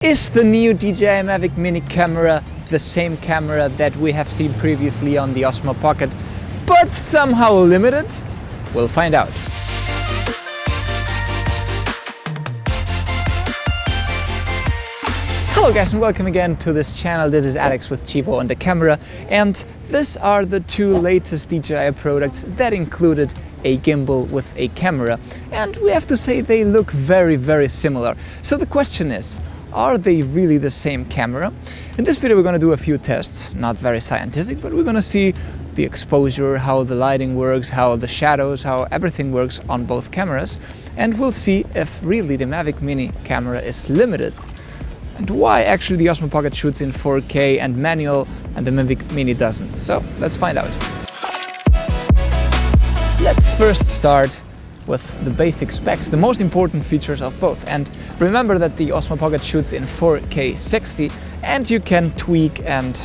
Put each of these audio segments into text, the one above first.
Is the new DJI Mavic Mini camera the same camera that we have seen previously on the Osmo Pocket, but somehow limited? We'll find out. Hello guys and welcome again to this channel. This is Alex with Chivo on the camera, and these are the two latest DJI products that included a gimbal with a camera, and we have to say they look very similar. So the question is, are they really the same camera? In this video we're going to do a few tests, not very scientific, but we're going to see the exposure, how the lighting works, how the shadows, how everything works on both cameras, and we'll see if really the Mavic Mini camera is limited and why actually the Osmo Pocket shoots in 4K and manual and the Mavic Mini doesn't. So let's find out. Let's first start with the basic specs, the most important features of both. And remember that the Osmo Pocket shoots in 4K 60, and you can tweak and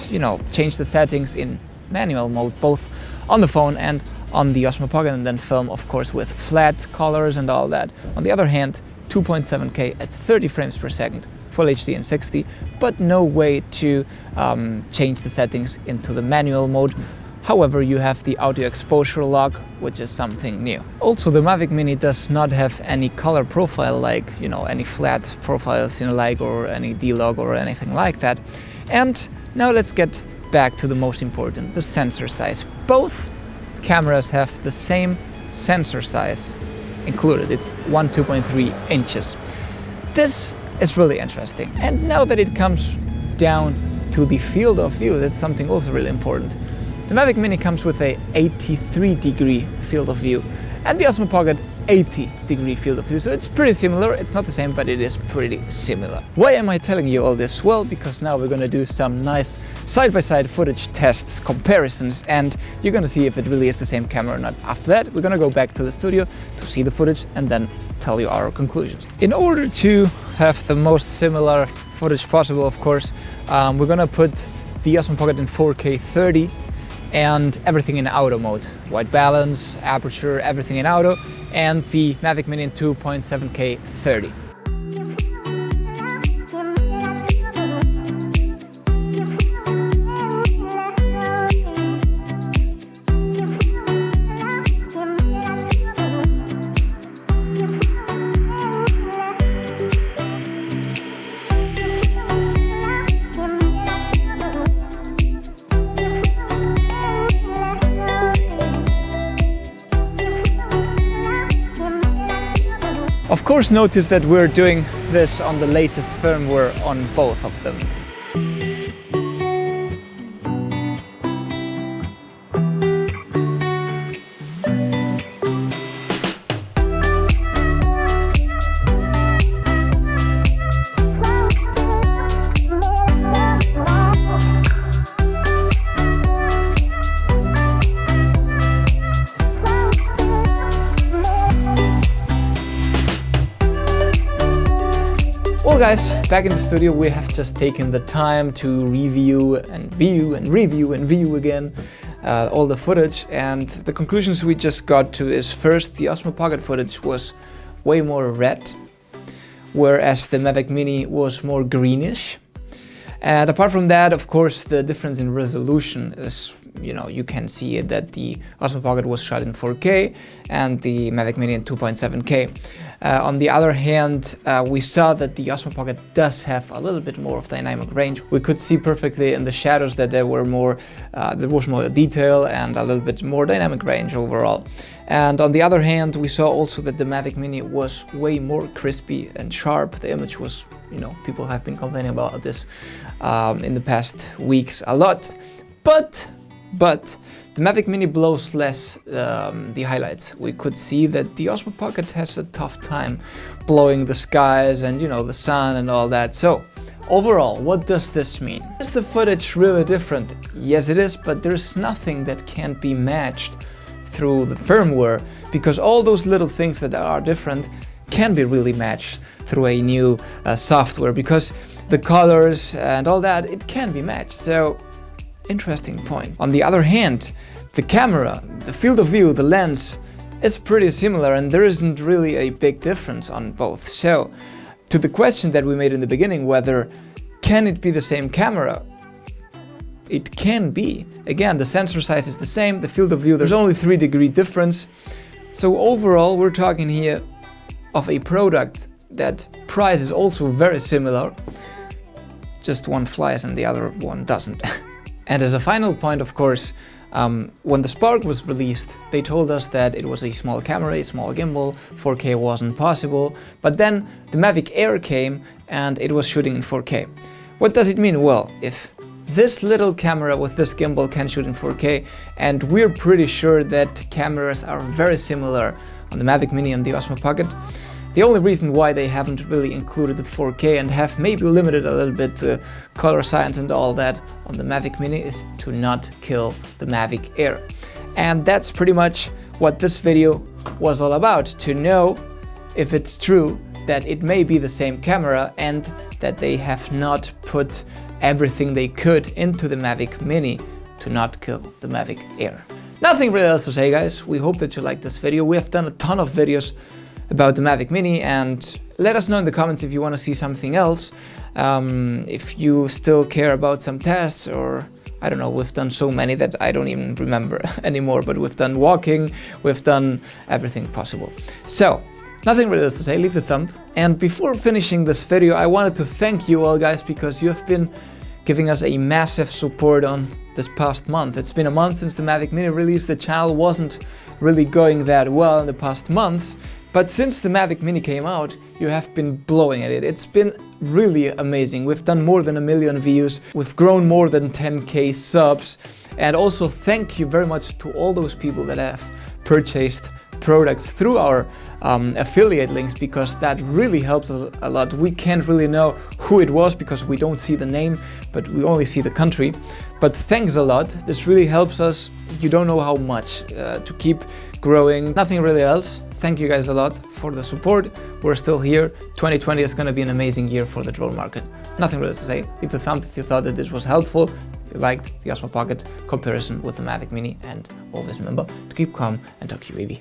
change the settings in manual mode, both on the phone and on the Osmo Pocket, and then film of course with flat colors and all that. On the other hand, 2.7K at 30 frames per second, Full HD in 60, but no way to change the settings into the manual mode. However, you have the audio exposure lock, which is something new. Also, the Mavic Mini does not have any color profile like, any flat profile Cine-like or any D-Log or anything like that. And now let's get back to the most important, the sensor size. Both cameras have the same sensor size included. It's 2.3 inches. This is really interesting. And now that it comes down to the field of view, that's something also really important. The Mavic Mini comes with a 83-degree field of view and the Osmo Pocket 80-degree field of view. So it's pretty similar. It's not the same, but it is pretty similar. Why am I telling you all this? Well, because now we're going to do some nice side-by-side footage tests, comparisons, and you're going to see if it really is the same camera or not. After that, we're going to go back to the studio to see the footage and then tell you our conclusions. In order to have the most similar footage possible, of course, we're going to put the Osmo Pocket in 4K 30 and everything in auto mode. White balance, aperture, everything in auto, and the Mavic Mini in 2.7K 30. Of course, notice that we're doing this on the latest firmware on both of them. Well guys, back in the studio we have just taken the time to review and view again all the footage, and the conclusions we just got to is, first, the Osmo Pocket footage was way more red, whereas the Mavic Mini was more greenish. And apart from that, of course, the difference in resolution is, you can see that the Osmo Pocket was shot in 4K and the Mavic Mini in 2.7K. On the other hand, we saw that the Osmo Pocket does have a little bit more of dynamic range. We could see perfectly in the shadows that there was more detail and a little bit more dynamic range overall. And on the other hand, we saw also that the Mavic Mini was way more crispy and sharp. The image was, people have been complaining about this in the past weeks a lot. But the Mavic Mini blows less the highlights. We could see that the Osmo Pocket has a tough time blowing the skies and the sun and all that. So overall, what does this mean? Is the footage really different? Yes it is, but there's nothing that can't be matched through the firmware, because all those little things that are different can be really matched through a new software, because the colors and all that, it can be matched. So interesting point. On the other hand, the camera, the field of view, the lens, is pretty similar and there isn't really a big difference on both. So To the question that we made in the beginning, whether can it be the same camera? It can be. Again, the sensor size is the same, the field of view, there's only 3-degree difference. So overall, we're talking here of a product that price is also very similar. Just one flies and the other one doesn't. And as a final point, of course, when the Spark was released, they told us that it was a small camera, a small gimbal, 4K wasn't possible. But then the Mavic Air came and it was shooting in 4K. What does it mean? Well, if this little camera with this gimbal can shoot in 4K, and we're pretty sure that cameras are very similar on the Mavic Mini and the Osmo Pocket. The only reason why they haven't really included the 4K and have maybe limited a little bit the color science and all that on the Mavic Mini is to not kill the Mavic Air. And that's pretty much what this video was all about, to know if it's true that it may be the same camera and that they have not put everything they could into the Mavic Mini to not kill the Mavic Air. Nothing really else to say, guys. We hope that you liked this video. We have done a ton of videos about the Mavic Mini, and let us know in the comments if you want to see something else. If you still care about some tests, or I don't know, we've done so many that I don't even remember anymore, but we've done walking, we've done everything possible. So, nothing really else to say, leave the thumb. And before finishing this video, I wanted to thank you all, guys, because you have been giving us a massive support on this past month. It's been a month since the Mavic Mini release. The channel wasn't really going that well in the past months, but since the Mavic Mini came out, you have been blowing at it. It's been really amazing. We've done more than 1 million views. We've grown more than 10K subs. And also thank you very much to all those people that have purchased products through our affiliate links, because that really helps a lot. We can't really know who it was because we don't see the name, but we only see the country. But thanks a lot. This really helps us. You don't know how much to keep growing. Nothing really else. Thank you guys a lot for the support. We're still here. 2020 is going to be an amazing year for the drone market. Nothing really to say. Leave the thumb if you thought that this was helpful. If you liked the Osmo Pocket comparison with the Mavic Mini, and always remember to keep calm and talk UAV.